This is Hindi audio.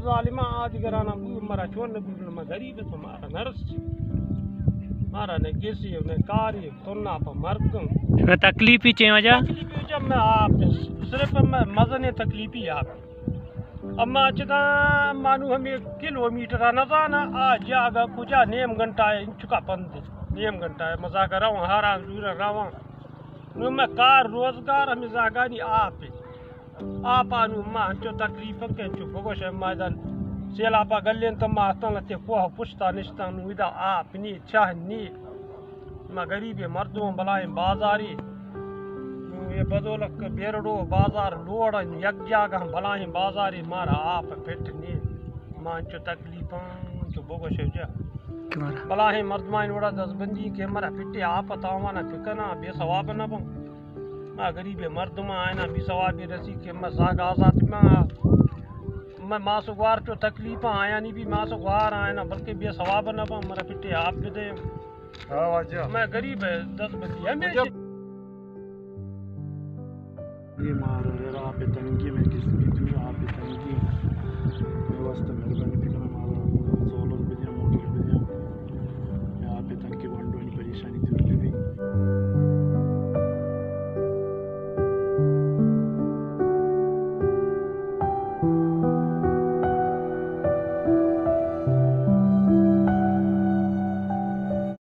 जालिमा आदिगराना मरा छोड़ न बुरन म गरीब तो मारा नरस मारा ने गेसी ने कारी तोना पर मरगम तकलीफ ही चे वजह तकलीफ जब मैं आप सिर्फ मैं मजने तकलीफ ही आप अम्मा चदा मानू हमें किलोमीटर न जाना आज जागा कुछ नेम घंटा है चुका पंद नेम घंटा है मजा कर रहा हूँ हारा दूर रहा हूँ मैं कार रोजगार हमें जागा नहीं आप आनु मां जो तकलीफ के चुप हो शे मैदान सेला पा गलेन तो मातन लते को पुछता निश्ता नुदा आप नी चाहनी मा गरीब मर्दों बलाए बाजारी ये बदौलत बेरडो बाजार लोड़ यक जागा बलाए बाजारी मारा आप फिटनी मां जो तकलीफ जो बोगो शे जा बलाए मर्दमान वड़ा दसबंदी के मरा फिटे आप तावाना फिकना बेसवाब न बं मा गरीब मर्दमा आयना बेसवाबी रसी के मैं जागा आजाद मैं मासुगवार जो तकलीफ आया नहीं भी मासुगवार आयना बल्कि बेसवाब न बं मरा फिटे आप भी दे मैं गरीब है 10 बंदी है मैं ये मारो यार आप तंगी में किस भी आप तंगी व्यवस्था मेहरबानी करना मारो सोलर भी दिया मोटर भी दिया आप तंगी वंडो परेशानी दूर भी